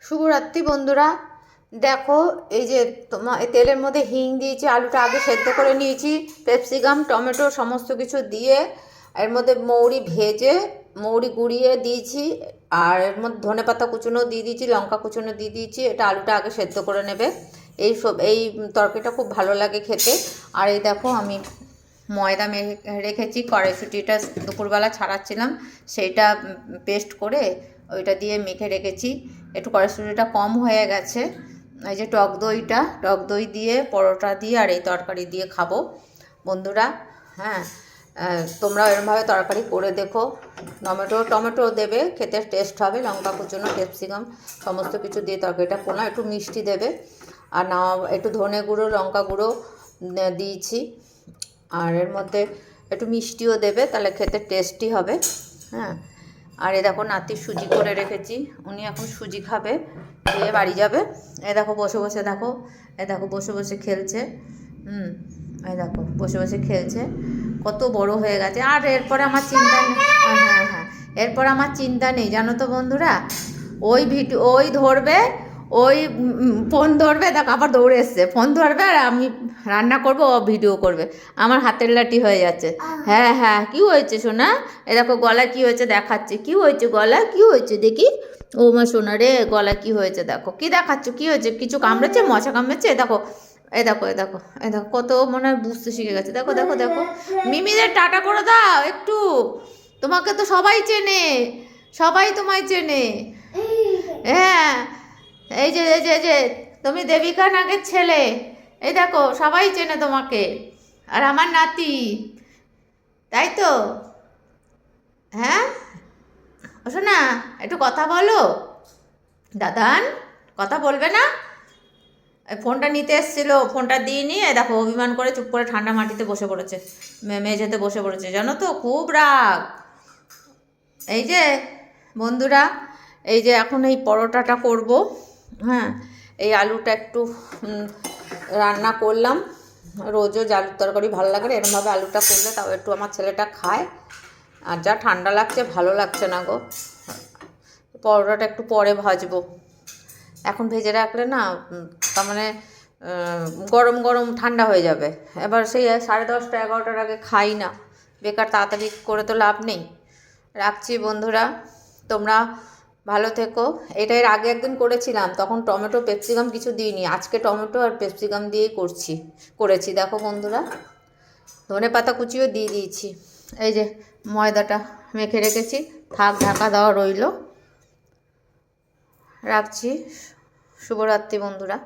শুভরাত্রি বন্ধুরা। দেখো এই যে তোমার তেলের মধ্যে হিং দিয়েছি, আলুটা আগে সেদ্ধ করে নিয়েছি, ক্যাপসিকাম টমেটো সমস্ত কিছু দিয়ে এর মধ্যে মৌরি গুঁড়িয়ে দিয়েছি, আর এর মধ্যে ধনেপাতা কুচুনো দিয়ে দিয়েছি, লঙ্কা কুচুনো দিয়ে দিয়েছি। এটা আলুটা আগে সেদ্ধ করে নেবে। এই তরকারিটা খুব ভালো লাগে খেতে। আর এই দেখো আমি ময়দা রেখেছি, কড়াইশুঁটিটা দুপুরবেলা ছাড়াচ্ছিলাম, সেইটা পেস্ট করে ওইটা দিয়ে মেখে রেখেছি। একটু কড়াইশুঁটিটা কম হয়ে গেছে। এই যে টক দই দিয়ে পরোটা দিয়ে আর এই তরকারি দিয়ে খাবো বন্ধুরা। হ্যাঁ, তোমরা এরমভাবে তরকারি করে দেখো। টমেটো দেবে, খেতে টেস্ট হবে। লঙ্কা কুচনো ক্যাপসিকাম সমস্ত কিছু দিয়ে তরকারিটা করলাম। একটু মিষ্টি দেবে, আর না একটু ধনে গুঁড়ো লঙ্কা গুঁড়ো দিয়েছি, আর এর মধ্যে একটু মিষ্টিও দেবে, তাহলে খেতে টেস্টি হবে। হ্যাঁ, আর এ দেখো নাতি সুজি করে রেখেছি, উনি এখন সুজি খাবে, খেয়ে বাড়ি যাবে। এ দেখো বসে বসে খেলছে। এই দেখো বসে বসে খেলছে, কত বড় হয়ে গেছে। আর এরপরে আমার চিন্তা নেই। হ্যাঁ, এরপর আমার চিন্তা নেই, জানো তো বন্ধুরা। ওই ধরবে, ওই ফোন ধরবে, দেখো আবার দৌড়ে এসছে, ফোন ধরবে আর আমি রান্না করব, ও ভিডিও করবে। আমার হাতের লাঠি হয়ে যাচ্ছে। হ্যাঁ, কি হয়েছে সোনা? এ দেখো গলায় কি হয়েছে দেখাচ্ছে। কি হয়েছে গলায়, কি হয়েছে দেখি? ও মা সোনা রে, গলায় কি হয়েছে দেখো। কি দেখাচ্ছ, কি হয়েছে? কিছু কামড়েছে, মশা কামড়েছে? এ দেখো কত মনে হয় বুঝতে শিখে গেছে। দেখো মিমিদের টাটা করে দাও একটু। তোমাকে তো সবাই চেনে, সবাই তোমায় চেনে। হ্যাঁ, এই যে তুমি দেবিকা নাগের ছেলে। এই দেখো সবাই চেনে তোমাকে, আর আমার নাতি, তাই তো? হ্যাঁ, শোনা একটু কথা বলো। দাদান কথা বলবে না? ফোনটা নিতে এসেছিলো, ফোনটা দিয়ে নিয়ে দেখো অভিমান করে চুপ করে ঠান্ডা মাটিতে বসে পড়েছে, মেঝেতে বসে পড়েছে, জানো তো, খুব রাগ। এই যে বন্ধুরা, এই যে এখন এই পরোটাটা করব। হ্যাঁ, এই আলুটা একটু রান্না করলাম। রোজও আলুর তরকারি ভালো লাগে না, এরকমভাবে আলুটা করলে তাও একটু আমার ছেলেটা খায়। আর যা ঠান্ডা লাগছে, ভালো লাগছে না গো। পরোটাটা একটু পরে ভাজবো, এখন ভেজে রাখলে না তার মানে গরম গরম ঠান্ডা হয়ে যাবে। এবার সেই 10:30 11টার আগে খাই না, বেকার তাড়াতাড়ি করে তো লাভ নেই। রাখছি বন্ধুরা, তোমরা ভালো থেকো। এটা এর আগে একদিন করেছিলাম, তখন টমেটো ক্যাপসিকাম কিছু দিইনি, আজকে টমেটো আর ক্যাপসিকাম দিয়েই করেছি। দেখো বন্ধুরা, ধনেপাতা কুচিও দিয়ে দিয়েছি। এই যে ময়দাটা মেখে রেখেছি, থাক, ঢাকা দেওয়া রইল। রাখছি। শুভরাত্রি বন্ধুরা।